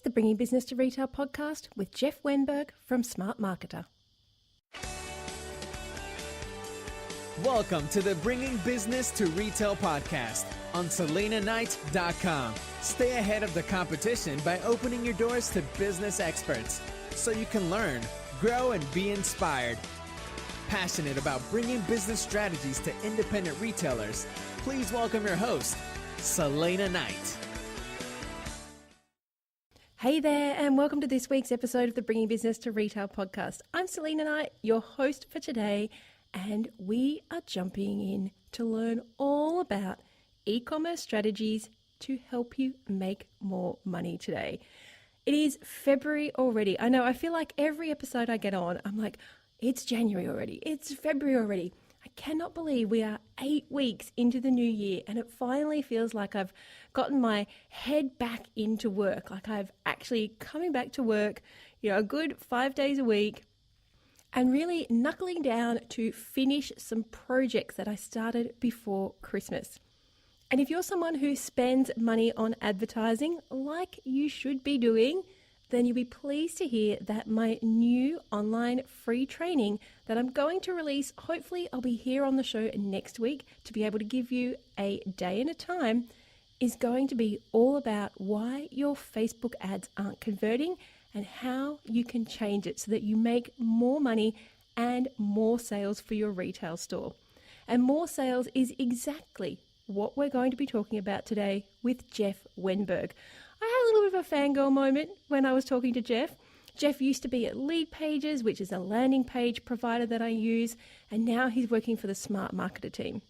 the Bringing Business to Retail podcast with Jeff Wenberg from Smart Marketer. Welcome to the Bringing Business to Retail podcast on SelenaKnight.com. Stay ahead of the competition by opening your doors to business experts so you can learn, grow, and be inspired. Passionate about bringing business strategies to independent retailers, please welcome your host, Selena Knight. Hey there, and welcome to this week's episode of the Bringing Business to Retail podcast. I'm Selena Knight, your host for today, and we are jumping in to learn all about e-commerce strategies to help you make more money today. It is February already. I know, I feel like every episode I get on, I'm like, it's January already. It's February already. I cannot believe we are 8 weeks into the new year and it finally feels like I've gotten my head back into work. Like I've actually coming back to work, a good 5 days a week and really knuckling down to finish some projects that I started before Christmas. And if you're someone who spends money on advertising like you should be doing, then you'll be pleased to hear that my new online free training that I'm going to release, hopefully I'll be here on the show next week to be able to give you a day and a time, is going to be all about why your Facebook ads aren't converting and how you can change it so that you make more money and more sales for your retail store. And more sales is exactly what we're going to be talking about today with Jeff Wenberg. I had a little bit of a fangirl moment when I was talking to Jeff. Jeff used to be at Lead Pages, which is a landing page provider that I use, and now he's working for the Smart Marketer team.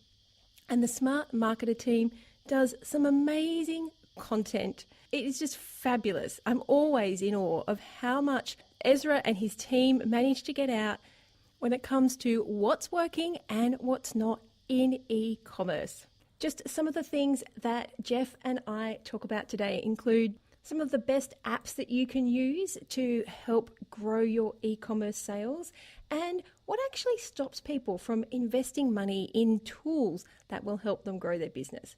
And the Smart Marketer team does some amazing content. It is just fabulous. I'm always in awe of how much Ezra and his team manage to get out when it comes to what's working and what's not in e-commerce. Just some of the things that Jeff and I talk about today include some of the best apps that you can use to help grow your e-commerce sales and what actually stops people from investing money in tools that will help them grow their business.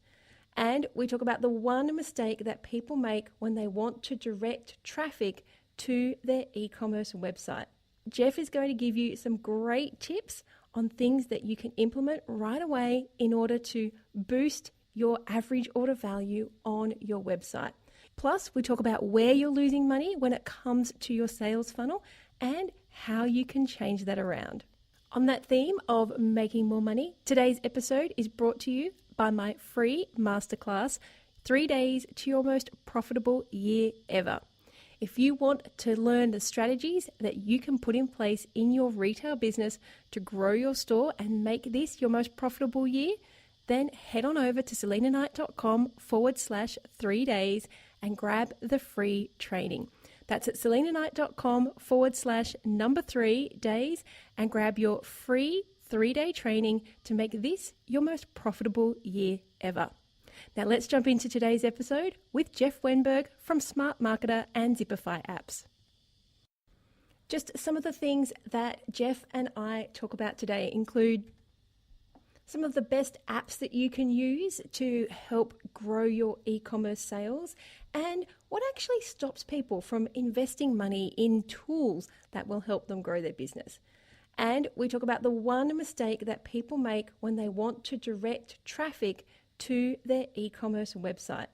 And we talk about the one mistake that people make when they want to direct traffic to their e-commerce website. Jeff is going to give you some great tips on things that you can implement right away in order to boost your average order value on your website. Plus, we talk about where you're losing money when it comes to your sales funnel and how you can change that around. On that theme of making more money, today's episode is brought to you by my free masterclass, 3 days to your most profitable year ever. If you want to learn the strategies that you can put in place in your retail business to grow your store and make this your most profitable year, then head on over to SelenaKnight.com/3 days and grab the free training. That's at SelenaKnight.com/3 days and grab your free 3-day training to make this your most profitable year ever. Now let's jump into today's episode with Jeff Wenberg from Smart Marketer and Zipify apps. Just some of the things that Jeff and I talk about today include some of the best apps that you can use to help grow your e-commerce sales and what actually stops people from investing money in tools that will help them grow their business. And we talk about the one mistake that people make when they want to direct traffic to their e-commerce website.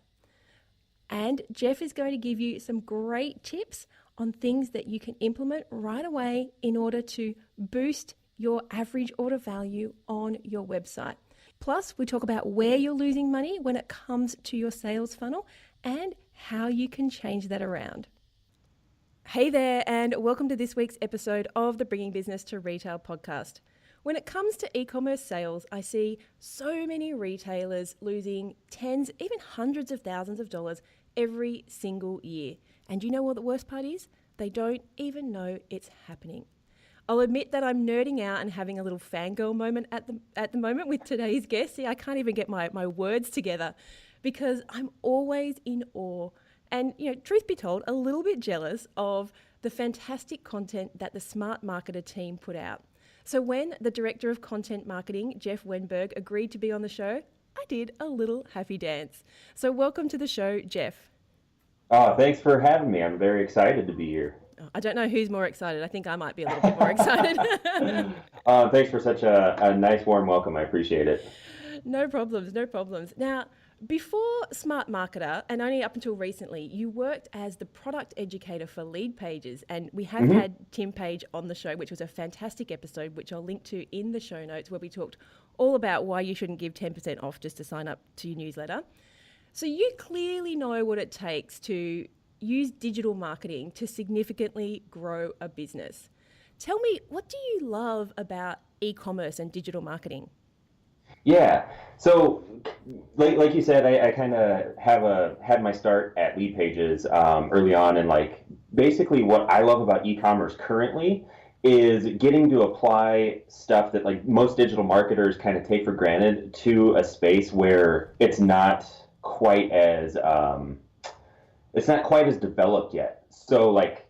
And Jeff is going to give you some great tips on things that you can implement right away in order to boost your average order value on your website. Plus, we talk about where you're losing money when it comes to your sales funnel and how you can change that around. Hey there, and welcome to this week's episode of the Bringing Business to Retail podcast. When it comes to e-commerce sales, I see so many retailers losing tens, even hundreds of thousands of dollars every single year. And you know what the worst part is? They don't even know it's happening. I'll admit that I'm nerding out and having a little fangirl moment at the moment with today's guest. See, I can't even get my words together because I'm always in awe and, truth be told, a little bit jealous of the fantastic content that the Smart Marketer team put out. So when the Director of Content Marketing, Jeff Wenberg, agreed to be on the show, I did a little happy dance. So welcome to the show, Jeff. Oh, thanks for having me. I'm very excited to be here. I don't know who's more excited. I think I might be a little bit more excited. Thanks for such a nice, warm welcome. I appreciate it. No problems, no problems. Now, before Smart Marketer, and only up until recently, you worked as the product educator for Lead Pages. And we have Hmm. had Tim Page on the show, which was a fantastic episode, which I'll link to in the show notes, where we talked all about why you shouldn't give 10% off just to sign up to your newsletter. So you clearly know what it takes to use digital marketing to significantly grow a business. Tell me, what do you love about e-commerce and digital marketing? Yeah. So, like you said, I kind of had my start at Lead Pages early on, and like basically what I love about e-commerce currently is getting to apply stuff that like most digital marketers kind of take for granted to a space where quite as it's not quite as developed yet. So like,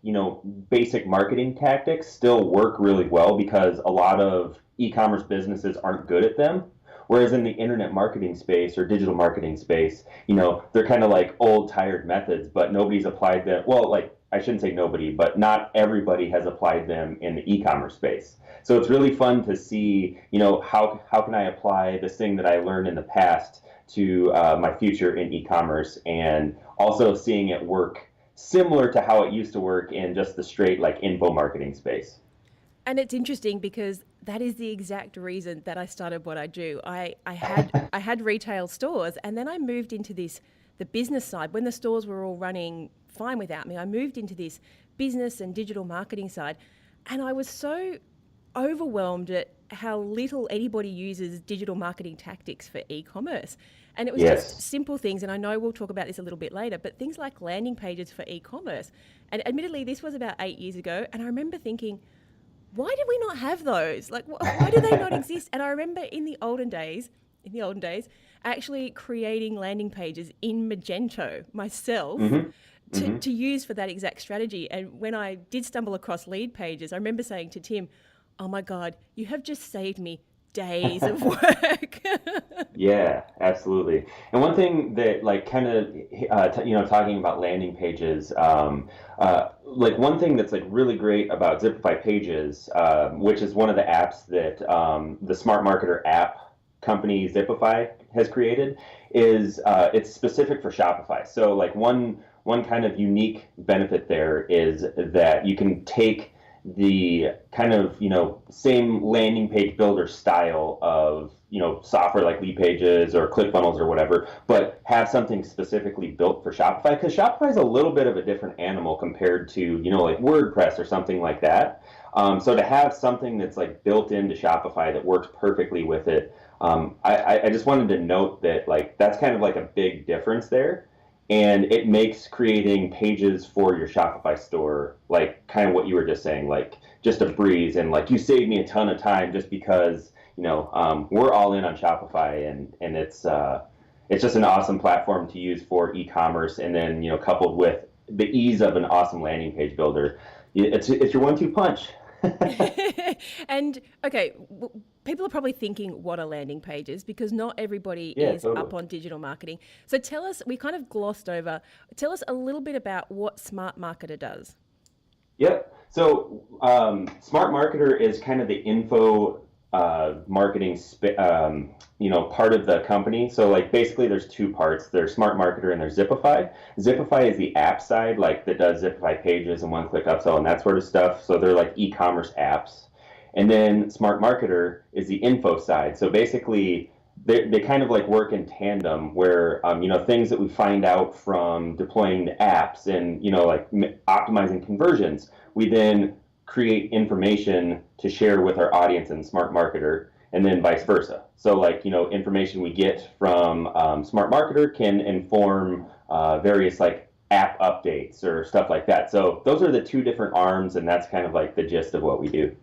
basic marketing tactics still work really well because a lot of e-commerce businesses aren't good at them. Whereas in the internet marketing space or digital marketing space, they're kind of like old tired methods, but nobody's applied them. Well, like I shouldn't say nobody, but not everybody has applied them in the e-commerce space. So it's really fun to see, how can I apply this thing that I learned in the past to my future in e-commerce, and also seeing it work similar to how it used to work in just the straight like info marketing space. And it's interesting because that is the exact reason that I started what I do. I had retail stores, and then I moved into the business side. When the stores were all running fine without me, I moved into this business and digital marketing side, and I was so overwhelmed at how little anybody uses digital marketing tactics for e-commerce. And it was just Yes. simple things, and I know we'll talk about this a little bit later, but things like landing pages for e-commerce. And admittedly, this was about 8 years ago, and I remember thinking, why did we not have those? Like, why do they not exist? And I remember in the olden days, actually creating landing pages in Magento myself Hmm. to, Hmm. to use for that exact strategy. And when I did stumble across Lead Pages, I remember saying to Tim, oh my God, you have just saved me days of work. Yeah, absolutely. And one thing that like kind of talking about landing pages, like one thing that's like really great about Zipify Pages, which is one of the apps that the Smart Marketer app company Zipify has created, is it's specific for Shopify. So like one kind of unique benefit there is that you can take the kind of same landing page builder style of software like Lead Pages or ClickFunnels or whatever, but have something specifically built for Shopify, because Shopify is a little bit of a different animal compared to like WordPress or something like that. So to have something that's like built into Shopify that works perfectly with it, I just wanted to note that like that's kind of like a big difference there, and it makes creating pages for your Shopify store like kind of what you were just saying, like just a breeze. And like you saved me a ton of time just because we're all in on Shopify, and it's just an awesome platform to use for e-commerce. And then coupled with the ease of an awesome landing page builder, it's your one-two punch. And okay, people are probably thinking, what are landing pages? Because not everybody Yeah, is totally. up on digital marketing. So tell us, we kind of glossed over, tell us a little bit about what Smart Marketer does. Yep. So Smart Marketer is kind of the info marketing, part of the company. So like basically there's two parts. There's Smart Marketer and there's Zipify. Zipify is the app side, like that does Zipify Pages and one-click upsell and that sort of stuff. So they're like e-commerce apps. And then Smart Marketer is the info side. So basically they kind of like work in tandem where things that we find out from deploying the apps and like optimizing conversions, we then create information to share with our audience in Smart Marketer, and then vice versa. So like information we get from Smart Marketer can inform various like app updates or stuff like that. So those are the two different arms, and that's kind of like the gist of what we do.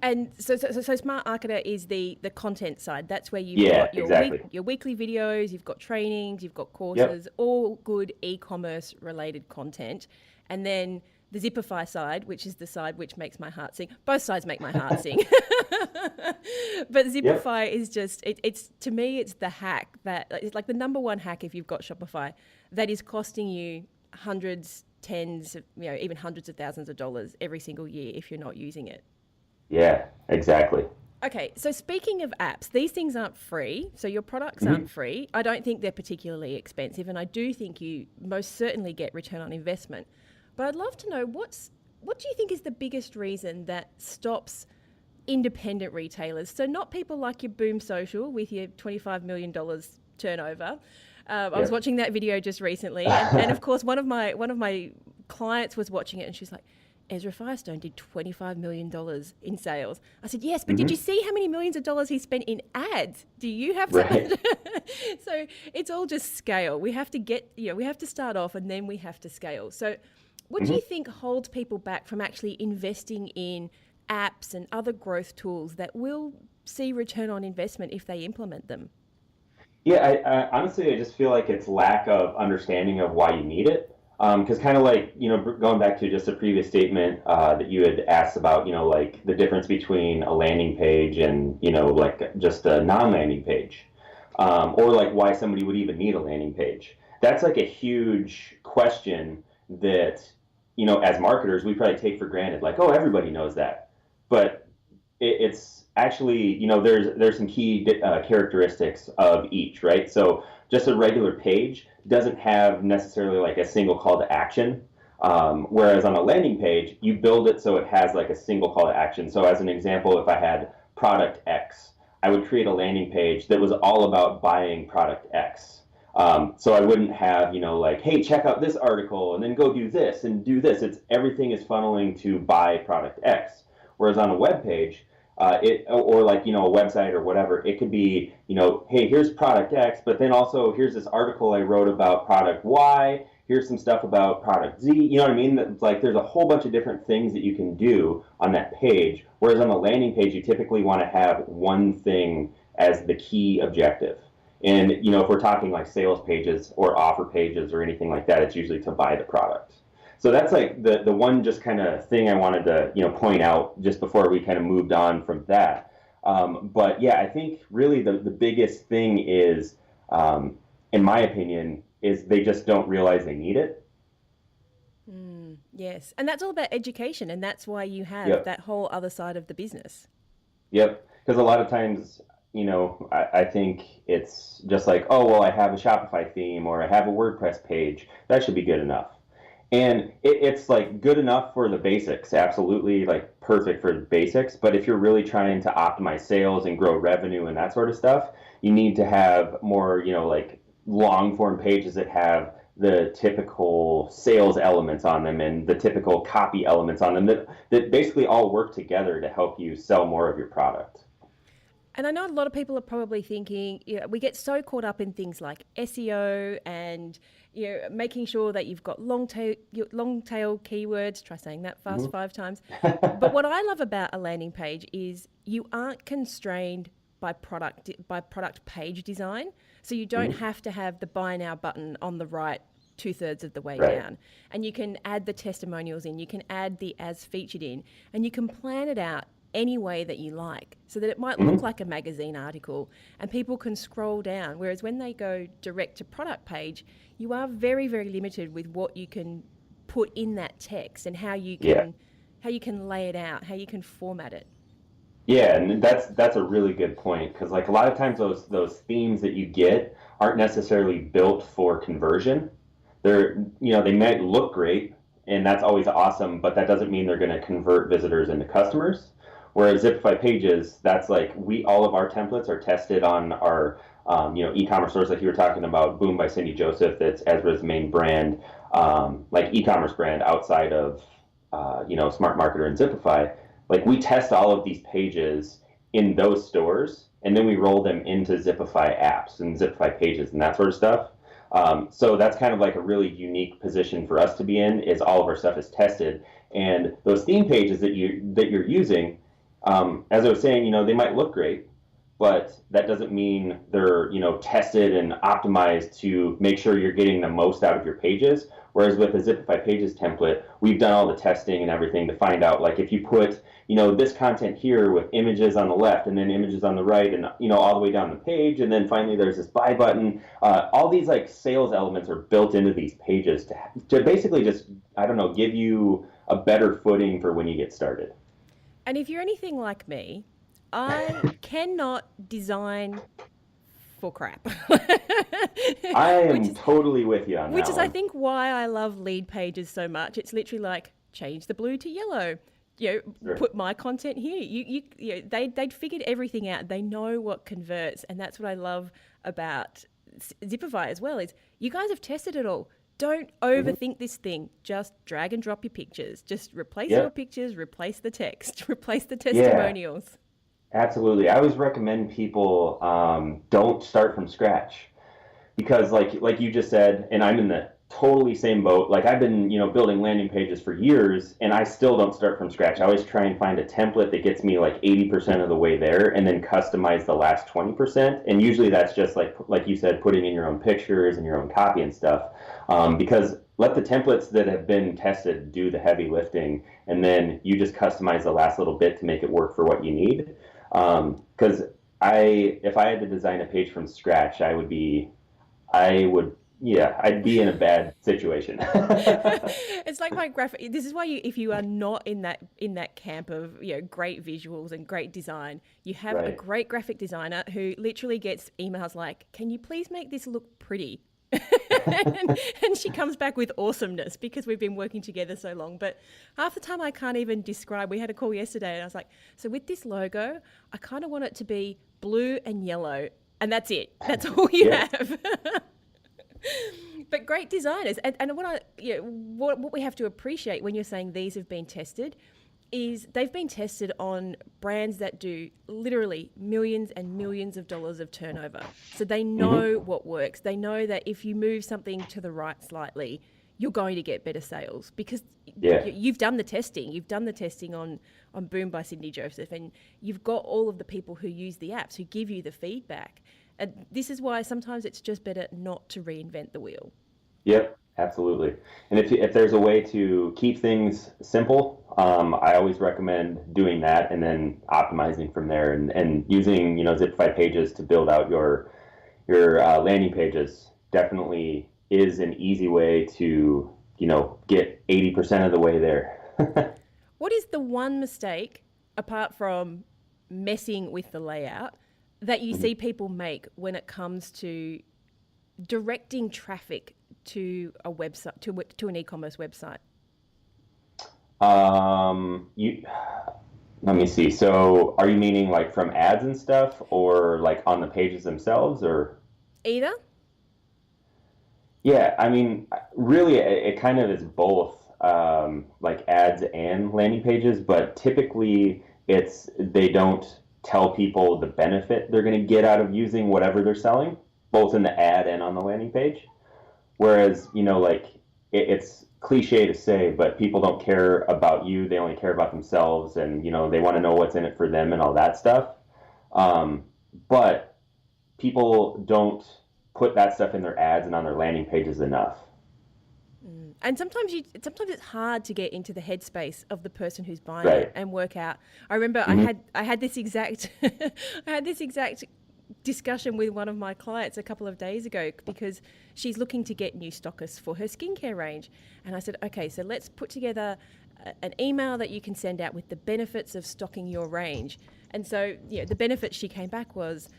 And so Smart Marketer is the content side. That's where you've Yeah, got exactly. your weekly videos, you've got trainings, you've got Yep. courses, all good e-commerce related content. And then the Zipify side, which is the side which makes my heart sing. Both sides make my heart sing. But Yep. Zipify is just, it's to me, it's the hack that it's like the number one hack if you've got Shopify that is costing you hundreds, tens, even hundreds of thousands of dollars every single year if you're not using it. Yeah, exactly. Okay, so speaking of apps, these things aren't free, so your products aren't free. I don't think they're particularly expensive, and I do think you most certainly get return on investment. But I'd love to know what do you think is the biggest reason that stops independent retailers? So not people like your Boom Social with your $25 million turnover. I was watching that video just recently, and of course one of my clients was watching it, and she's like, Ezra Firestone did $25 million in sales. I said, yes, but did you see how many millions of dollars he spent in ads? Do you have some? Right. So it's all just scale. We have to we have to start off and then we have to scale. So what do you think holds people back from actually investing in apps and other growth tools that will see return on investment if they implement them? Yeah, I honestly, I just feel like it's lack of understanding of why you need it. Because kind of like, going back to just a previous statement that you had asked about, like the difference between a landing page and, like just a non-landing page, or like why somebody would even need a landing page. That's like a huge question that, as marketers, we probably take for granted, like, oh, everybody knows that. But it's actually, there's some key characteristics of each, right? So just a regular page doesn't have necessarily like a single call to action. Whereas on a landing page, you build it so it has like a single call to action. So as an example, if I had product X, I would create a landing page that was all about buying product X. So I wouldn't have, like, hey, check out this article and then go do this and do this. Everything is funneling to buy product X. Whereas on a web page, or like, a website or whatever, it could be, hey, here's product X, but then also here's this article I wrote about product Y, here's some stuff about product Z, you know what I mean? It's like there's a whole bunch of different things that you can do on that page, whereas on the landing page, you typically want to have one thing as the key objective. And, if we're talking like sales pages or offer pages or anything like that, it's usually to buy the product. So that's like the one just kind of thing I wanted to point out just before we kind of moved on from that. But yeah, I think really the biggest thing is, in my opinion, is they just don't realize they need it. Yes, and that's all about education, and that's why you have that whole other side of the business. Yep, because a lot of times, I think it's just like, oh, well, I have a Shopify theme or I have a WordPress page. That should be good enough. And it's like good enough for the basics, absolutely like perfect for the basics. But if you're really trying to optimize sales and grow revenue and that sort of stuff, you need to have more, like long form pages that have the typical sales elements on them and the typical copy elements on them that basically all work together to help you sell more of your product. And I know a lot of people are probably thinking, we get so caught up in things like SEO and making sure that you've got long tail keywords. Try saying that fast 5 times. But what I love about a landing page is you aren't constrained by product page design. So you don't have to have the buy now button on the right 2/3 of the way down. And you can add the testimonials in, you can add the as featured in, and you can plan it out any way that you like so that it might look like a magazine article and people can scroll down. Whereas when they go direct to product page, you are very, very limited with what you can put in that text and how you can lay it out, how you can format it. Yeah, and that's a really good point, because like a lot of times those themes that you get aren't necessarily built for conversion. They're, they might look great and that's always awesome, but that doesn't mean they're going to convert visitors into customers. Whereas Zipify pages, that's like all of our templates are tested on our e-commerce stores, like you were talking about, Boom by Cindy Joseph. That's Ezra's main brand, like e-commerce brand outside of Smart Marketer and Zipify. Like we test all of these pages in those stores, and then we roll them into Zipify apps and Zipify pages and that sort of stuff. So that's kind of like a really unique position for us to be in, is all of our stuff is tested, and those theme pages that you're using. As I was saying, they might look great, but that doesn't mean they're, tested and optimized to make sure you're getting the most out of your pages. Whereas with the Zipify Pages template, we've done all the testing and everything to find out, like, if you put, this content here with images on the left and then images on the right and, all the way down the page, and then finally there's this buy button, all these like sales elements are built into these pages to basically just, I don't know, give you a better footing for when you get started. And if you're anything like me, I cannot design for crap. I am totally with you on that. Which is, one. I think, why I love lead pages so much. It's literally like, change the blue to yellow. Sure. Put my content here. They'd figured everything out. They know what converts, and that's what I love about Zipify as well. Is you guys have tested it all. Don't overthink this thing. Just drag and drop your pictures. Just replace your pictures. Replace the text. Replace the testimonials. Yeah. Absolutely. I always recommend people don't start from scratch, because like you just said, and I'm in the totally same boat. Like, I've been, building landing pages for years, and I still don't start from scratch. I always try and find a template that gets me like 80% of the way there, and then customize the last 20%. And usually that's just like you said, putting in your own pictures and your own copy and stuff, because let the templates that have been tested do the heavy lifting, and then you just customize the last little bit to make it work for what you need. Because if I had to design a page from scratch, I'd be in a bad situation. It's like my graphic. This is why if you are not in that camp of great visuals and great design, you have a great graphic designer who literally gets emails like, "Can you please make this look pretty?" and she comes back with awesomeness because we've been working together so long. But half the time I can't even describe. We had a call yesterday and I was like, so with this logo, I kind of want it to be blue and yellow, and that's it. That's all you have. But great designers, and what we have to appreciate when you're saying these have been tested is they've been tested on brands that do literally millions and millions of dollars of turnover. So they know what works. They know that if you move something to the right slightly, you're going to get better sales because you've done the testing. You've done the testing on Boom by Cindy Joseph, and you've got all of the people who use the apps who give you the feedback. And this is why sometimes it's just better not to reinvent the wheel. Yep, absolutely. And if there's a way to keep things simple, I always recommend doing that and then optimizing from there and using Zipify Pages to build out your landing pages. Definitely is an easy way to get 80% of the way there. What is the one mistake, apart from messing with the layout, that you see people make when it comes to directing traffic to a website, to an e-commerce website? Let me see. So are you meaning like from ads and stuff, or like on the pages themselves, or? Either. Yeah, I mean, really, it kind of is both, like ads and landing pages, but typically they don't tell people the benefit they're going to get out of using whatever they're selling, both in the ad and on the landing page. Whereas, it's cliche to say, but people don't care about you. They only care about themselves, and, they want to know what's in it for them and all that stuff. But people don't put that stuff in their ads and on their landing pages enough. And sometimes it's hard to get into the headspace of the person who's buying it and work out. I remember I had this exact discussion with one of my clients a couple of days ago because she's looking to get new stockists for her skincare range. And I said, okay, so let's put together an email that you can send out with the benefits of stocking your range. And so, the benefits she came back was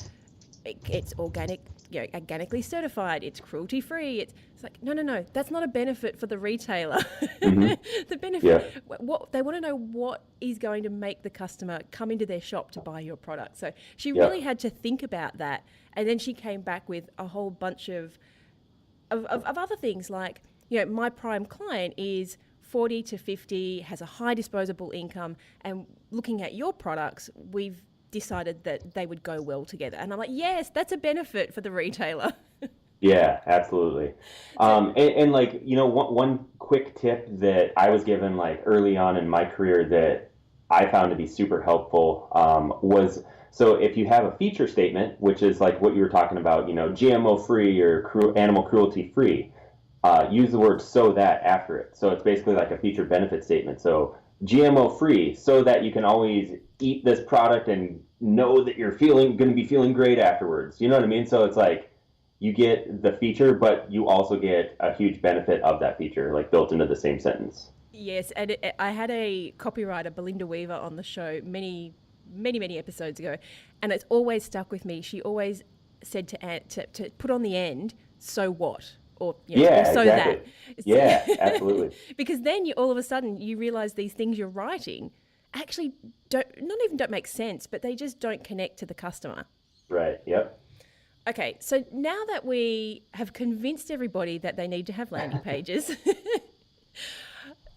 it's organic, organically certified, it's cruelty free. It's like, no, that's not a benefit for the retailer. The benefit, what they want to know, what is going to make the customer come into their shop to buy your product. So she really had to think about that. And then she came back with a whole bunch of other things like, my prime client is 40 to 50, has a high disposable income, and looking at your products, we've decided that they would go well together. And I'm like, yes, that's a benefit for the retailer. Yeah, absolutely. And like, one quick tip that I was given like early on in my career that I found to be super helpful was So if you have a feature statement, which is like what you were talking about, GMO free or animal cruelty free, use the word so that after it. So it's basically like a feature benefit statement. So GMO free, so that you can always eat this product and know that you're going to be feeling great afterwards. You know what I mean? So it's like you get the feature, but you also get a huge benefit of that feature, like built into the same sentence. Yes, and I had a copywriter, Belinda Weaver, on the show many episodes ago, and it's always stuck with me. She always said to put on the end, so what? Or, or so exactly. that. Yeah, absolutely. Because then all of a sudden you realize these things you're writing actually don't make sense, but they just don't connect to the customer. Right, yep. Okay, so now that we have convinced everybody that they need to have landing pages,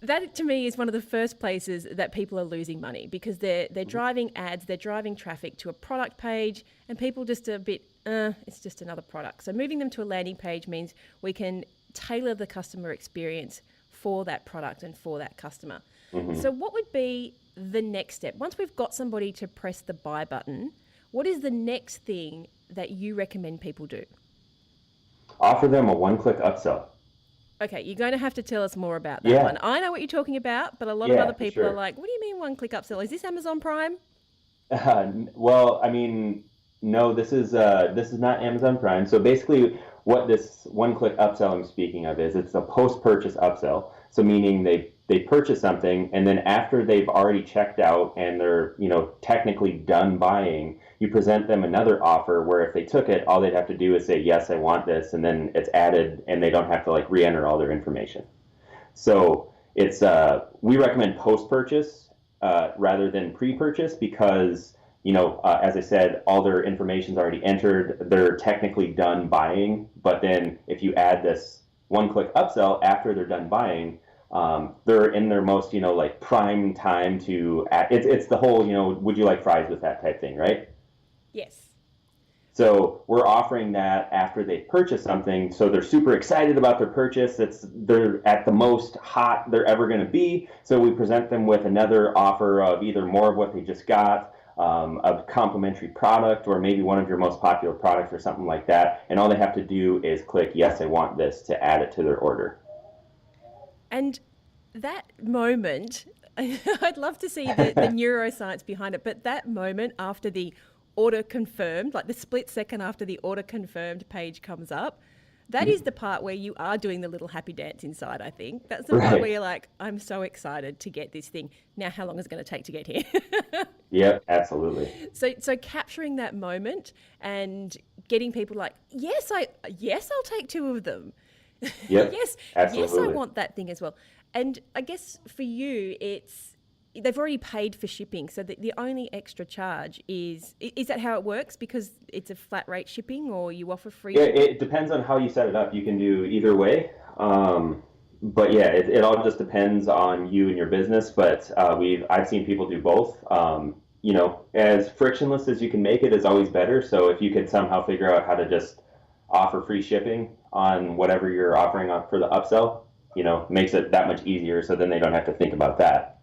that to me is one of the first places that people are losing money, because they're driving ads, they're driving traffic to a product page, and people just a bit, it's just another product. So moving them to a landing page means we can tailor the customer experience for that product and for that customer. Mm-hmm. So what would be the next step? Once we've got somebody to press the buy button, what is the next thing that you recommend people do? Offer them a one-click upsell. Okay, you're going to have to tell us more about that one. I know what you're talking about, but a lot of other people are like, what do you mean one-click upsell? Is this Amazon Prime? Well, I mean, no, this is not Amazon Prime. So basically what this one-click upsell I'm speaking of is, it's a post-purchase upsell. So meaning they purchase something, and then after they've already checked out and they're, technically done buying, you present them another offer where if they took it, all they'd have to do is say, yes, I want this, and then it's added, and they don't have to like re-enter all their information. So it's we recommend post-purchase rather than pre-purchase, because as I said, all their information's already entered. They're technically done buying, but then if you add this one-click upsell after they're done buying, they're in their most, like prime time to add. It's the whole, would you like fries with that type thing, right? Yes. So we're offering that after they purchase something, so they're super excited about their purchase. They're at the most hot they're ever going to be. So we present them with another offer of either more of what they just got, a complimentary product, or maybe one of your most popular products or something like that. And all they have to do is click, yes, I want this, to add it to their order. And that moment, I'd love to see the neuroscience behind it, but that moment after the order confirmed, like the split second after the order confirmed page comes up, that is the part where you are doing the little happy dance inside, I think. That's the part where you're like, I'm so excited to get this thing. Now, how long is it going to take to get here? Yep, absolutely. So capturing that moment and getting people like, yes, I'll take two of them. Yep, yes, absolutely. yes, I want that thing as well. And I guess for you, they've already paid for shipping, so the only extra charge is that how it works? Because it's a flat rate shipping, or you offer free shipping? It depends on how you set it up. You can do either way. But yeah, it all just depends on you and your business. But I've seen people do both. As frictionless as you can make it is always better. So if you could somehow figure out how to just offer free shipping on whatever you're offering for the upsell, makes it that much easier. So then they don't have to think about that.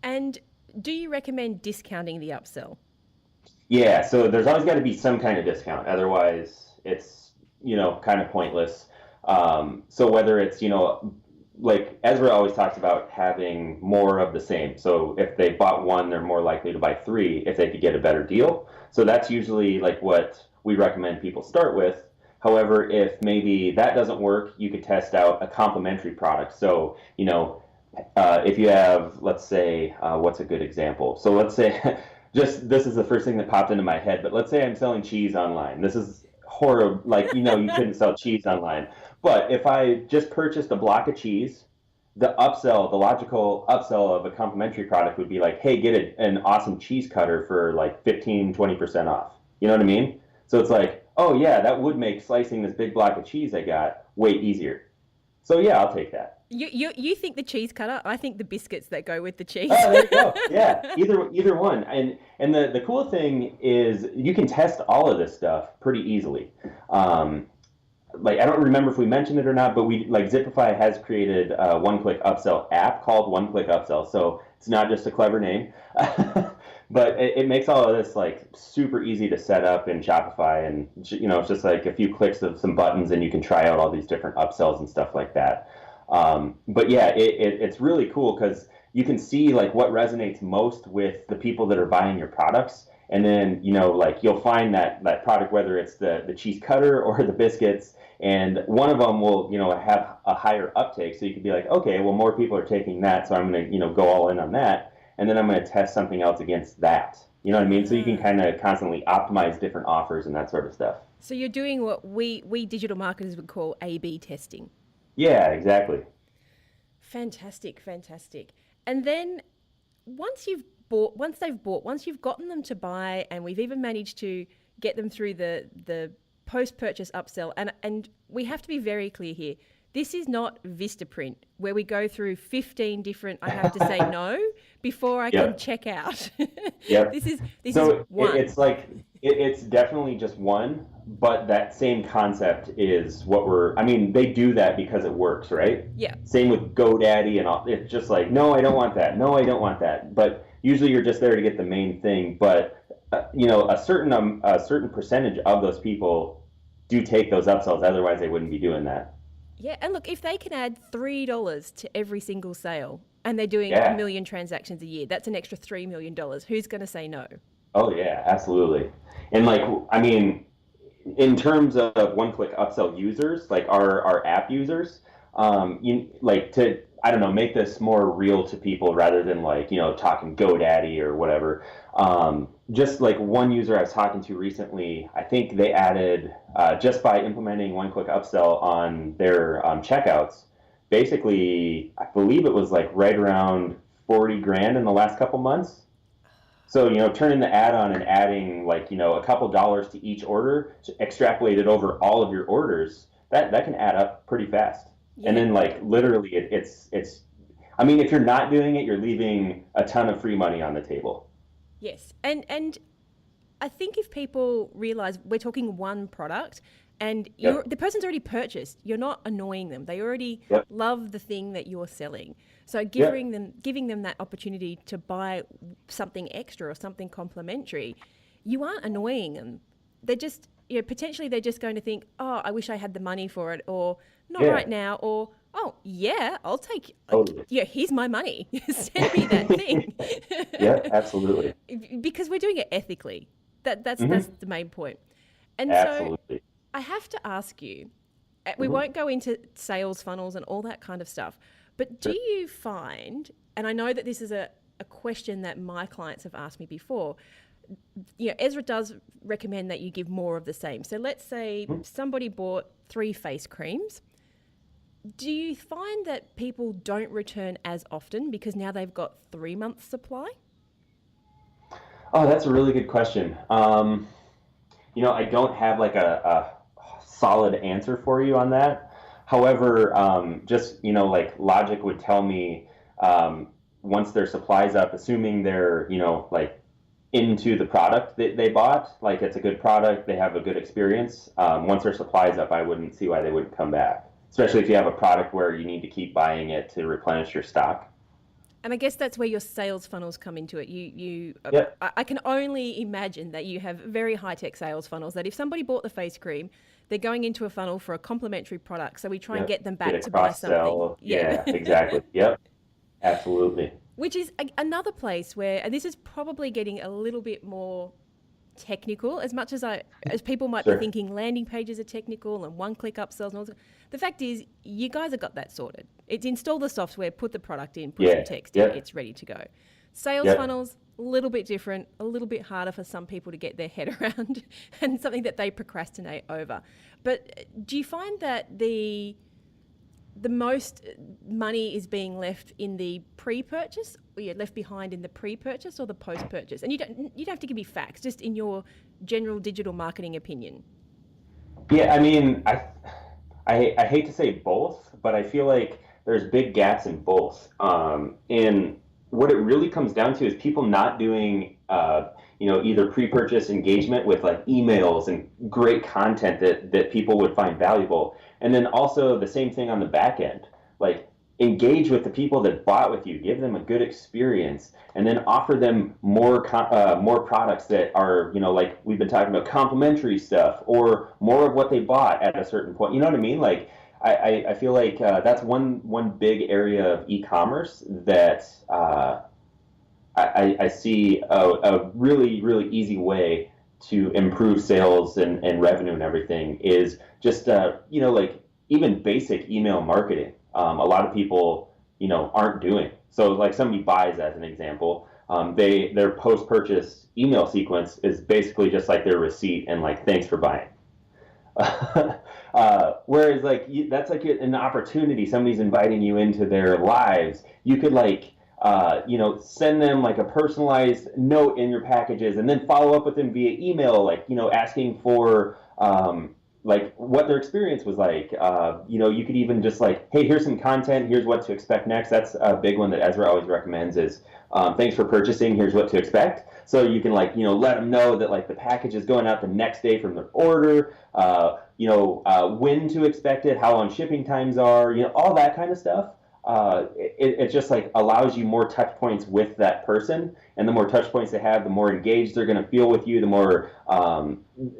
And do you recommend discounting the upsell? Yeah, so there's always got to be some kind of discount. Otherwise, it's, kind of pointless. So whether it's, like Ezra always talks about having more of the same. So if they bought one, they're more likely to buy three if they could get a better deal. So that's usually like what we recommend people start with. However, if maybe that doesn't work, you could test out a complementary product. So, if you have, let's say, what's a good example? So let's say, this is the first thing that popped into my head, but let's say I'm selling cheese online. This is horrible, you couldn't sell cheese online. But if I just purchased a block of cheese, the logical upsell of a complementary product would be like, hey, get an awesome cheese cutter for like 15-20% off. You know what I mean? So it's like, oh yeah, that would make slicing this big block of cheese I got way easier. So yeah, I'll take that. You think the cheese cutter? I think the biscuits that go with the cheese. Oh, there you go. Yeah, either one. And the cool thing is you can test all of this stuff pretty easily. I don't remember if we mentioned it or not, but Zipify has created a one-click upsell app called One Click Upsell. So it's not just a clever name, But it makes all of this like super easy to set up in Shopify, and it's just like a few clicks of some buttons, and you can try out all these different upsells and stuff like that. But yeah, it's really cool because you can see like what resonates most with the people that are buying your products, and then like you'll find that product, whether it's the cheese cutter or the biscuits, and one of them will have a higher uptake. So you could be like, okay, well, more people are taking that, so I'm going to go all in on that. And then I'm going to test something else against that. You know what I mean? So you can kind of constantly optimize different offers and that sort of stuff. So you're doing what we digital marketers would call A/B testing. Yeah, exactly. Fantastic. And then once you've gotten them to buy, and we've even managed to get them through the post-purchase upsell, and we have to be very clear here. This is not Vistaprint, where we go through 15 different, I have to say no, before I can check out. Yep. This is one. It's like, it's definitely just one, but that same concept is they do that because it works, right? Yeah. Same with GoDaddy and all. It's just like, no, I don't want that. No, I don't want that. But usually you're just there to get the main thing. But, a certain percentage of those people do take those upsells. Otherwise, they wouldn't be doing that. Yeah, and look, if they can add $3 to every single sale, and they're doing 1 million transactions a year, that's an extra $3 million. Who's going to say no? Oh yeah, absolutely. And in terms of one-click upsell users, like our app users, make this more real to people rather than talking GoDaddy or whatever. Just like one user I was talking to recently, I think they added, just by implementing one-click upsell on their checkouts, basically, I believe it was like right around 40 grand in the last couple months. So, turning the add-on and adding a couple dollars to each order, extrapolated over all of your orders, that can add up pretty fast. Yeah. And then literally it's if you're not doing it, you're leaving a ton of free money on the table. Yes. And I think if people realize we're talking one product and the person's already purchased, you're not annoying them. They already love the thing that you're selling. So giving them that opportunity to buy something extra or something complimentary, you aren't annoying them. They're just, potentially they're just going to think, oh, I wish I had the money for it, or not right now, or oh yeah, I'll take. Totally. Yeah, here's my money. Send me that thing. Yeah, absolutely. Because we're doing it ethically. That's the main point. And absolutely. So I have to ask you. We won't go into sales funnels and all that kind of stuff. But do you find, and I know that this is a question that my clients have asked me before. Ezra does recommend that you give more of the same. So let's say somebody bought 3 face creams. Do you find that people don't return as often because now they've got 3 months supply? Oh, that's a really good question. I don't have a solid answer for you on that. However, logic would tell me once their supply's up, assuming they're, into the product that they bought, it's a good product, they have a good experience. Once their supply's up, I wouldn't see why they wouldn't come back, especially if you have a product where you need to keep buying it to replenish your stock. And I guess that's where your sales funnels come into it. I can only imagine that you have very high-tech sales funnels, that if somebody bought the face cream, they're going into a funnel for a complimentary product. So we try and get them back to buy something. Yeah, exactly. Yep, absolutely. Which is another place where, and this is probably getting a little bit more technical, as much as people might be thinking landing pages are technical and one-click upsells and all that. The fact is, you guys have got that sorted. It's install the software, put the product in, put some text in, it's ready to go. Sales funnels, a little bit different, a little bit harder for some people to get their head around, and something that they procrastinate over. But do you find that the most money is being left in the pre-purchase, or left behind in the pre-purchase or the post-purchase? And you don't have to give me facts, just in your general digital marketing opinion. Yeah, I hate to say both, but I feel like there's big gaps in both. And what it really comes down to is people not doing, either pre-purchase engagement with emails and great content that people would find valuable. And then also the same thing on the back end. engage with the people that bought with you, give them a good experience, and then offer them more products that are, like we've been talking about, complimentary stuff or more of what they bought at a certain point. You know what I mean? Like I feel like that's one big area of e-commerce that I see a really, really easy way to improve sales and revenue and everything is just, like even basic email marketing. A lot of people, aren't doing. So like somebody buys, as an example, their post-purchase email sequence is basically just like their receipt and like, thanks for buying. Whereas like that's like an opportunity. Somebody's inviting you into their lives. You could like send them like a personalized note in your packages, and then follow up with them via email, like asking for like what their experience was like. You could even just like, hey, here's some content. Here's what to expect next. That's a big one that Ezra always recommends is thanks for purchasing. Here's what to expect. So you can like, let them know that like the package is going out the next day from their order, when to expect it, how long shipping times are, all that kind of stuff. It just like allows you more touch points with that person, and the more touch points they have, the more engaged they're going to feel with you, the more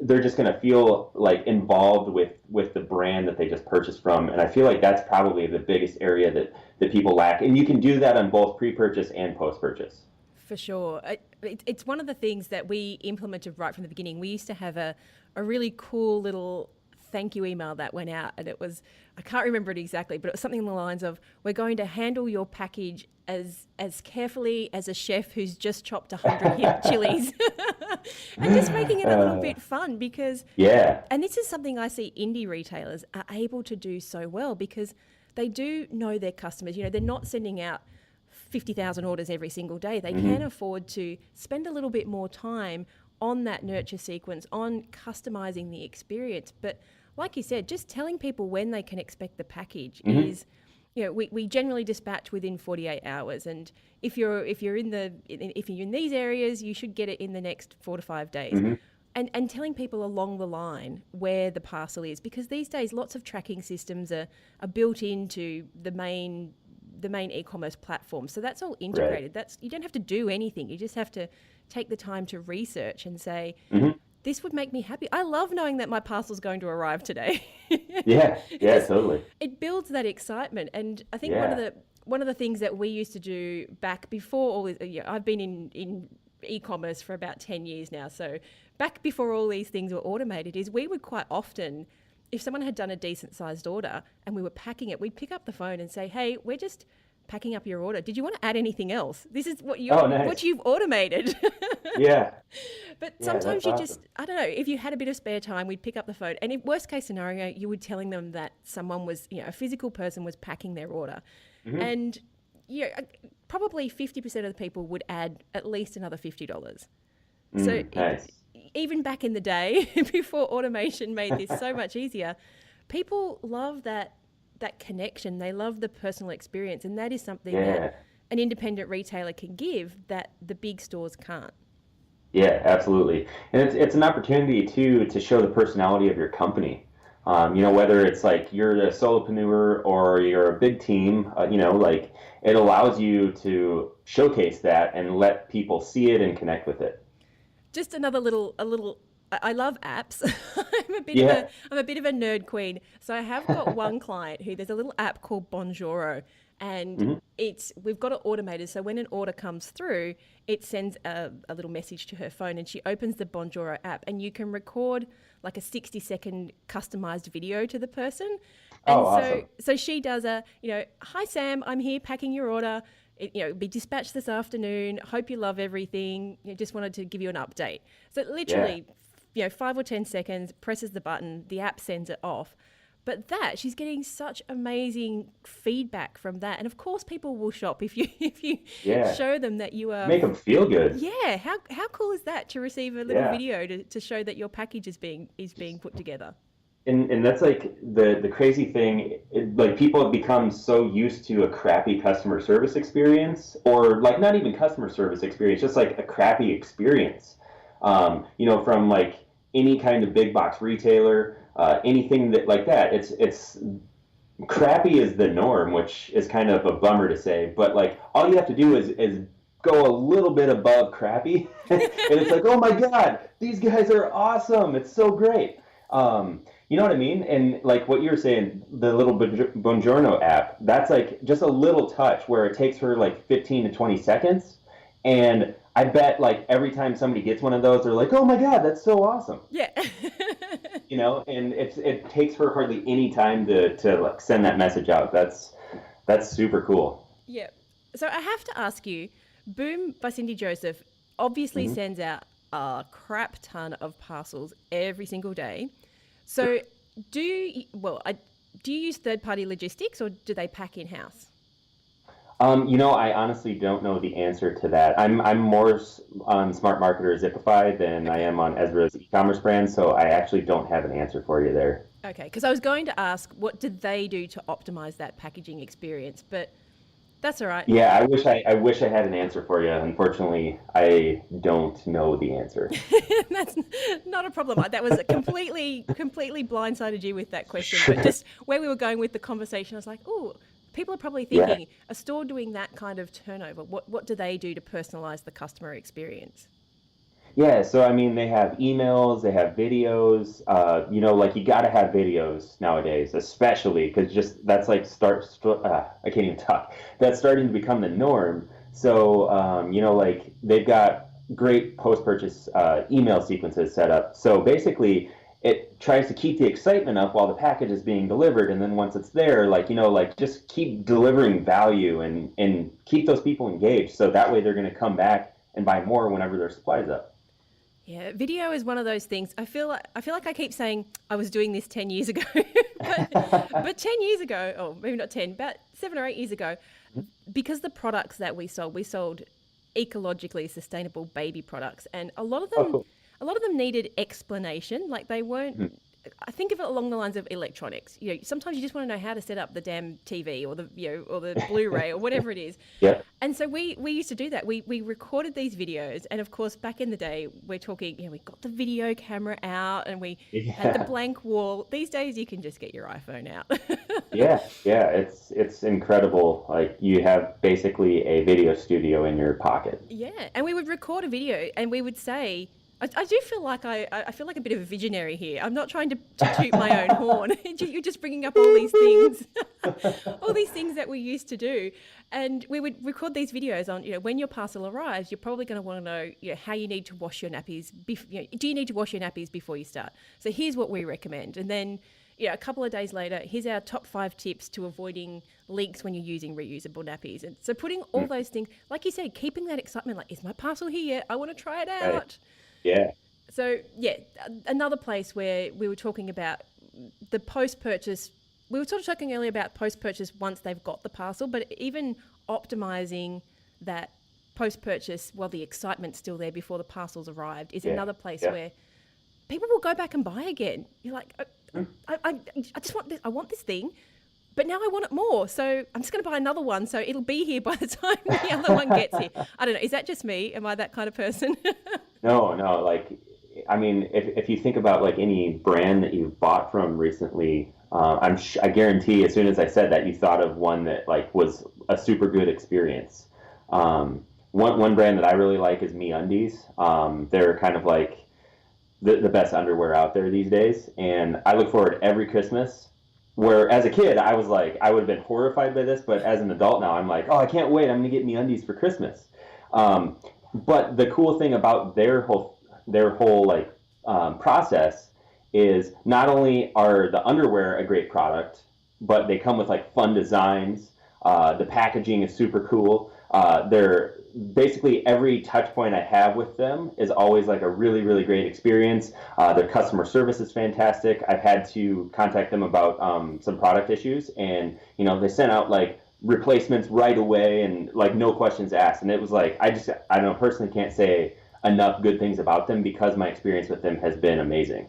they're just going to feel like involved with the brand that they just purchased from. And I feel like that's probably the biggest area that people lack, and you can do that on both pre-purchase and post-purchase. For sure. It's one of the things that we implemented right from the beginning. We used to have a really cool little thank you email that went out, and it was, I can't remember it exactly, but it was something along the lines of, we're going to handle your package as carefully as a chef who's just chopped 100 chilies. And just making it a little bit fun, because and this is something I see indie retailers are able to do so well, because they do know their customers. They're not sending out 50,000 orders every single day. They can afford to spend a little bit more time on that nurture sequence, on customizing the experience. But like you said, just telling people when they can expect the package is, we generally dispatch within 48 hours. And if you're in these areas, you should get it in the next 4 to 5 days. And telling people along the line where the parcel is, because these days lots of tracking systems are built into the main e-commerce platform. So that's all integrated. Right. You don't have to do anything. You just have to take the time to research and say, this would make me happy. I love knowing that my parcel's going to arrive today. Yeah, totally. It builds that excitement. And I think one of the things that we used to do back before all this, I've been in e-commerce for about 10 years now. So back before all these things were automated, is we would quite often, if someone had done a decent sized order and we were packing it, we'd pick up the phone and say, hey, we're just packing up your order. Did you want to add anything else? This is what what you've automated. Yeah. But sometimes you just, I don't know, if you had a bit of spare time, we'd pick up the phone, and in worst case scenario, you were telling them that someone was, a physical person was packing their order. And probably 50% of the people would add at least another $50. So nice. Even back in the day, before automation made this so much easier, people love that connection. They love the personal experience, and that is something that an independent retailer can give that the big stores can't. Yeah, absolutely. And it's an opportunity too to show the personality of your company. Whether it's like you're a solopreneur or you're a big team, like it allows you to showcase that and let people see it and connect with it. Just another little. I love apps. I'm a bit of a nerd queen. So I have got one client who, there's a little app called Bonjoro, and we've got it automated. So when an order comes through, it sends a little message to her phone, and she opens the Bonjoro app, and you can record like a 60-second customized video to the person. And awesome. So she does hi Sam, I'm here packing your order. It'll be dispatched this afternoon. Hope you love everything. Just wanted to give you an update. So literally, 5 or 10 seconds, presses the button, the app sends it off. But she's getting such amazing feedback from that. And of course, people will shop if you show them that you are... Make them feel good. Yeah. How cool is that, to receive a little video to show that your package is being put together? And that's like the crazy thing, like people have become so used to a crappy customer service experience, or like not even customer service experience, just like a crappy experience. From like any kind of big box retailer, anything that like that. It's crappy is the norm, which is kind of a bummer to say, but like all you have to do is go a little bit above crappy, and it's like, oh my God, these guys are awesome. It's so great. You know what I mean? And like what you're saying, the little Buongiorno app, that's like just a little touch where it takes her like 15 to 20 seconds. And I bet like every time somebody gets one of those, they're like, oh my God, that's so awesome. Yeah. You know, and it takes her hardly any time to like send that message out. That's super cool. Yeah. So I have to ask you, Boom by Cindy Joseph obviously sends out a crap ton of parcels every single day. So do you use third-party logistics or do they pack in-house? You know, I honestly don't know the answer to that. I'm more on Smart Marketer Zipify than I am on Ezra's e-commerce brand, so I actually don't have an answer for you there. Okay, because I was going to ask, what did they do to optimize that packaging experience? But that's all right. Yeah, I wish I had an answer for you. Unfortunately, I don't know the answer. That's not a problem. That was completely blindsided you with that question. But just where we were going with the conversation, I was like, oh, people are probably thinking, a store doing that kind of turnover, what do they do to personalize the customer experience? Yeah, so I mean, they have emails, they have videos. You know, like you got to have videos nowadays, especially because just that's like I can't even talk. That's starting to become the norm. So you know, like they've got great post-purchase email sequences set up. So basically, it tries to keep the excitement up while the package is being delivered, and then once it's there, like you know, like just keep delivering value and keep those people engaged. So that way, they're going to come back and buy more whenever their supply's up. Yeah, video is one of those things. I feel like I keep saying I was doing this 10 years ago, but 10 years ago, or maybe not 10, about 7 or 8 years ago, because the products that we sold ecologically sustainable baby products, and a lot of them needed explanation. Like they weren't. I think of it along the lines of electronics. You know, sometimes you just want to know how to set up the damn TV or the Blu-ray or whatever it is. Yeah. And so we used to do that. We recorded these videos, and of course back in the day we're talking, we got the video camera out and we had the blank wall. These days you can just get your iPhone out. Yeah, it's incredible. Like you have basically a video studio in your pocket. Yeah, and we would record a video and we would say, I do feel like I feel like a bit of a visionary here. I'm not trying to toot my own horn. You're just bringing up all these things, all these things that we used to do. And we would record these videos on, when your parcel arrives, you're probably going to want to know, how you need to wash your nappies. Do you need to wash your nappies before you start? So here's what we recommend. And then, a couple of days later, here's our top 5 tips to avoiding leaks when you're using reusable nappies. And so putting all those things, like you said, keeping that excitement, like, is my parcel here yet? I want to try it out. Right. Yeah. So, another place where we were talking about the post-purchase. We were sort of talking earlier about post-purchase once they've got the parcel, but even optimizing that post-purchase while the excitement's still there before the parcel's arrived is another place where people will go back and buy again. You're like, I just want this. I want this thing, but now I want it more. So I'm just going to buy another one. So it'll be here by the time the other one gets here. I don't know. Is that just me? Am I that kind of person? No. Like, I mean, if you think about like any brand that you've bought from recently, I guarantee as soon as I said that, you thought of one that like was a super good experience. One brand that I really like is MeUndies. They're kind of like the best underwear out there these days, and I look forward every Christmas. Where as a kid, I was like, I would have been horrified by this, but as an adult now, I'm like, oh, I can't wait. I'm going to get MeUndies for Christmas. But the cool thing about their whole process is not only are the underwear a great product, but they come with like fun designs. The packaging is super cool. They're basically every touch point I have with them is always like a really, really great experience. Their customer service is fantastic. I've had to contact them about some product issues, and they sent out like replacements right away and like no questions asked. And it was like I don't know, personally can't say enough good things about them because my experience with them has been amazing.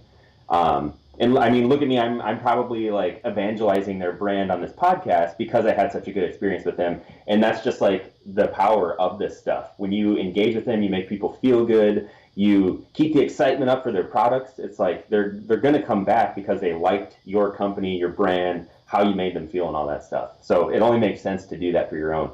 And I mean, look at me, I'm probably like evangelizing their brand on this podcast because I had such a good experience with them. And that's just like the power of this stuff. When you engage with them, you make people feel good. You keep the excitement up for their products. It's like they're going to come back because they liked your company, your brand, how you made them feel and all that stuff. So it only makes sense to do that for your own.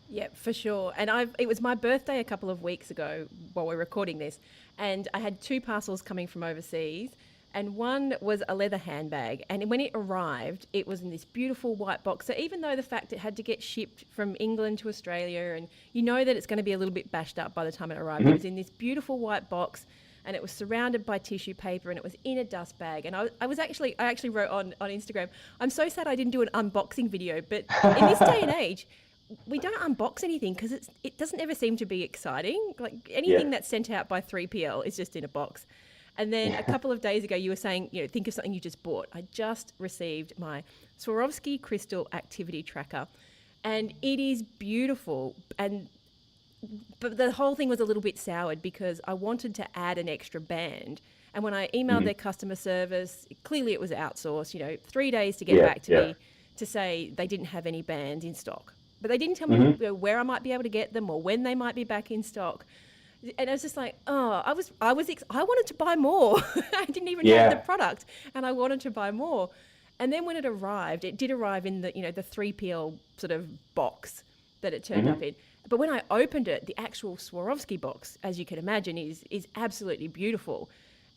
Yeah, for sure. And it was my birthday a couple of weeks ago while we're recording this, and I had 2 parcels coming from overseas, and one was a leather handbag. And when it arrived, it was in this beautiful white box. So even though the fact it had to get shipped from England to Australia, and you know that it's going to be a little bit bashed up by the time it arrived, it was in this beautiful white box, and it was surrounded by tissue paper, and it was in a dust bag. And I actually wrote on Instagram, I'm so sad I didn't do an unboxing video, but in this day and age, we don't unbox anything because it doesn't ever seem to be exciting. Like anything that's sent out by 3PL is just in a box. And then a couple of days ago, you were saying, think of something you just bought. I just received my Swarovski Crystal Activity Tracker, and it is beautiful. But the whole thing was a little bit soured because I wanted to add an extra band. And when I emailed their customer service, clearly it was outsourced, 3 days to get back to me to say they didn't have any bands in stock. But they didn't tell me where I might be able to get them or when they might be back in stock. And I was just like, I wanted to buy more. I didn't even have the product, and I wanted to buy more. And then when it arrived, it did arrive in the 3PL sort of box that it turned up in. But when I opened it, the actual Swarovski box, as you can imagine, is absolutely beautiful.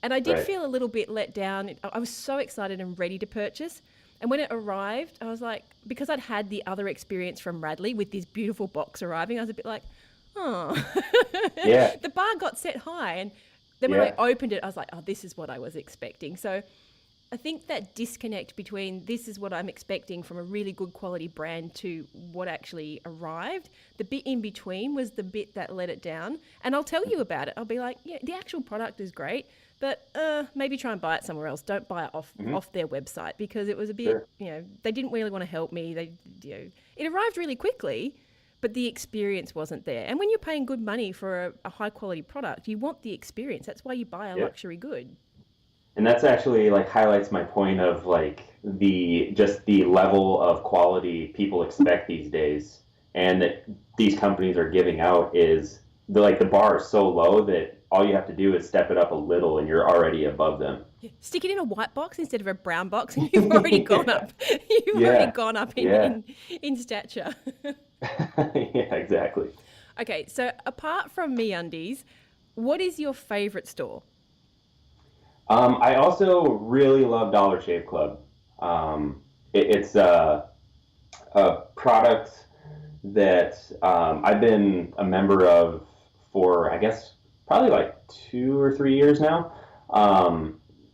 And I did feel a little bit let down. I was so excited and ready to purchase. And when it arrived, I was like, because I'd had the other experience from Radley with this beautiful box arriving, I was a bit like, the bar got set high. And then when I opened it, I was like, this is what I was expecting. So I think that disconnect between this is what I'm expecting from a really good quality brand to what actually arrived, the bit in between was the bit that let it down. And I'll tell you about it. I'll be like, the actual product is great, but maybe try and buy it somewhere else. Don't buy it off their website, because it was a bit, they didn't really want to help me. It arrived really quickly, but the experience wasn't there. And when you're paying good money for a high quality product, you want the experience. That's why you buy a luxury good. And that's actually highlights my point of the level of quality people expect these days, and that these companies are giving out is the bar is so low that all you have to do is step it up a little and you're already above them. Stick it in a white box instead of a brown box, and you've already gone up. You've already gone up in stature. Yeah, exactly. Okay, so apart from MeUndies, what is your favorite store? I also really love Dollar Shave Club. It's a product that I've been a member of for, I guess, probably 2 or 3 years now.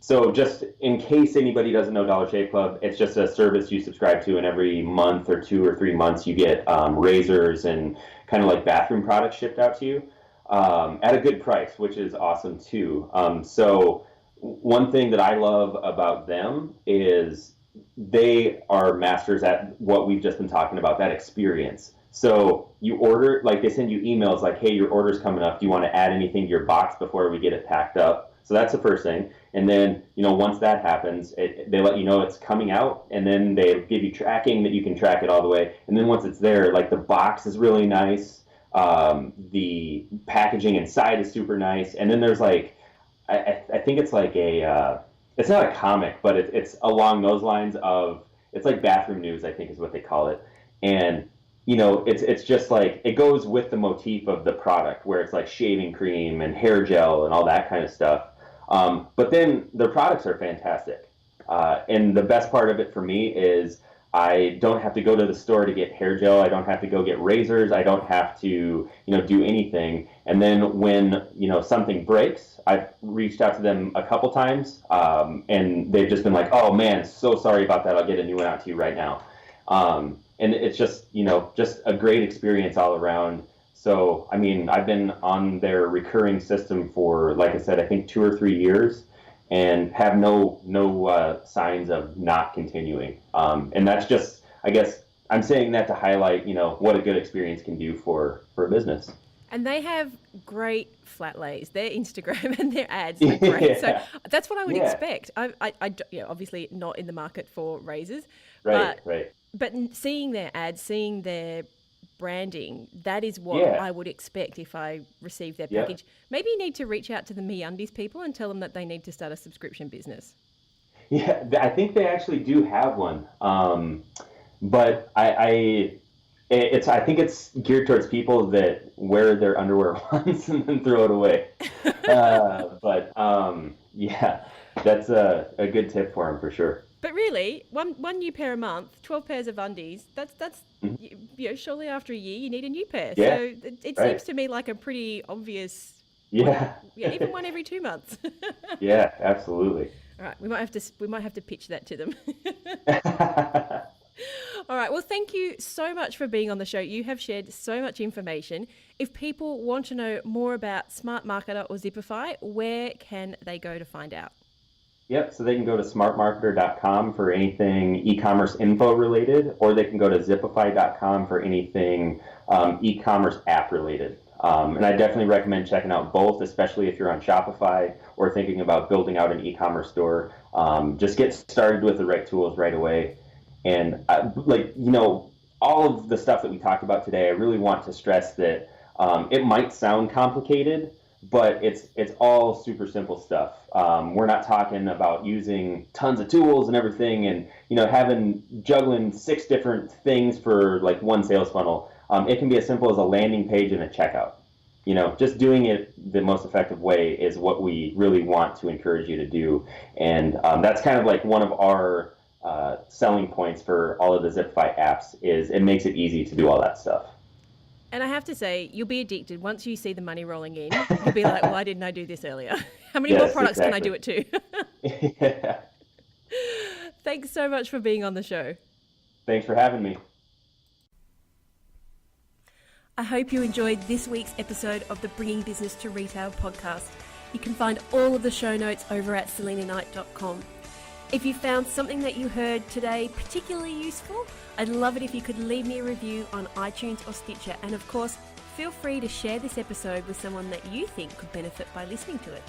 So just in case anybody doesn't know Dollar Shave Club, it's just a service you subscribe to, and every month or 2 or 3 months you get razors and kind of bathroom products shipped out to you at a good price, which is awesome too. So one thing that I love about them is they are masters at what we've just been talking about, that experience. So you order, they send you emails hey, your order's coming up. Do you want to add anything to your box before we get it packed up? So that's the first thing. And then, once that happens, they let you know it's coming out, and then they give you tracking that you can track it all the way. And then once it's there, the box is really nice. The packaging inside is super nice. And then there's I think it's it's not a comic, but it's along those lines of, it's bathroom news, I think is what they call it. And, it's just it goes with the motif of the product, where it's shaving cream and hair gel and all that kind of stuff. But then the products are fantastic. And the best part of it for me is I don't have to go to the store to get hair gel. I don't have to go get razors. I don't have to, do anything. And then when, something breaks, I've reached out to them a couple times, and they've just been oh man, so sorry about that. I'll get a new one out to you right now. And it's just, just a great experience all around. So, I mean, I've been on their recurring system for, like I said, I think 2 or 3 years, and have no signs of not continuing. And that's just, I guess, I'm saying that to highlight, what a good experience can do for a business. And they have great flat lays. Their Instagram and their ads are great. So that's what I would expect. I obviously not in the market for razors. Right. But seeing their ads, seeing their branding, that is what I would expect if I receive their package. Maybe you need to reach out to the MeUndies people and tell them that they need to start a subscription business. Yeah, I think they actually do have one. But I think it's geared towards people that wear their underwear once and then throw it away. Yeah, that's a good tip for them for sure. But really, one new pair a month, 12 pairs of undies, that's surely after a year you need a new pair. Yeah, So it right. seems to me like a pretty obvious, Yeah. even one every 2 months. Yeah, absolutely. All right, we might have to pitch that to them. All right, well, thank you so much for being on the show. You have shared so much information. If people want to know more about Smart Marketer or Zipify, where can they go to find out? Yep, so they can go to smartmarketer.com for anything e-commerce info related, or they can go to zipify.com for anything e-commerce app related. And I definitely recommend checking out both, especially if you're on Shopify or thinking about building out an e-commerce store. Just get started with the right tools right away. And all of the stuff that we talked about today, I really want to stress that it might sound complicated, but it's all super simple stuff. We're not talking about using tons of tools and everything, and juggling 6 different things for like one sales funnel. It can be as simple as a landing page and a checkout. Just doing it the most effective way is what we really want to encourage you to do, and that's kind of like one of our selling points for all of the Zipify apps is it makes it easy to do all that stuff. And I have to say, you'll be addicted once you see the money rolling in. You'll be like, why didn't I do this earlier? How many more products can I do it to? Yeah. Thanks so much for being on the show. Thanks for having me. I hope you enjoyed this week's episode of the Bringing Business to Retail podcast. You can find all of the show notes over at selinaknight.com. If you found something that you heard today particularly useful, I'd love it if you could leave me a review on iTunes or Stitcher. And of course, feel free to share this episode with someone that you think could benefit by listening to it.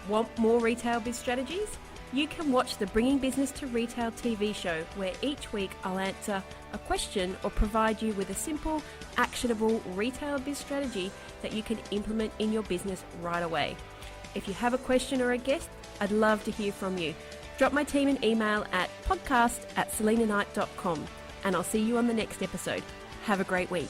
Want more retail biz strategies? You can watch the Bringing Business to Retail TV show, where each week I'll answer a question or provide you with a simple, actionable retail biz strategy that you can implement in your business right away. If you have a question or a guest, I'd love to hear from you. Drop my team an email at podcast@selinaknight.com, and I'll see you on the next episode. Have a great week.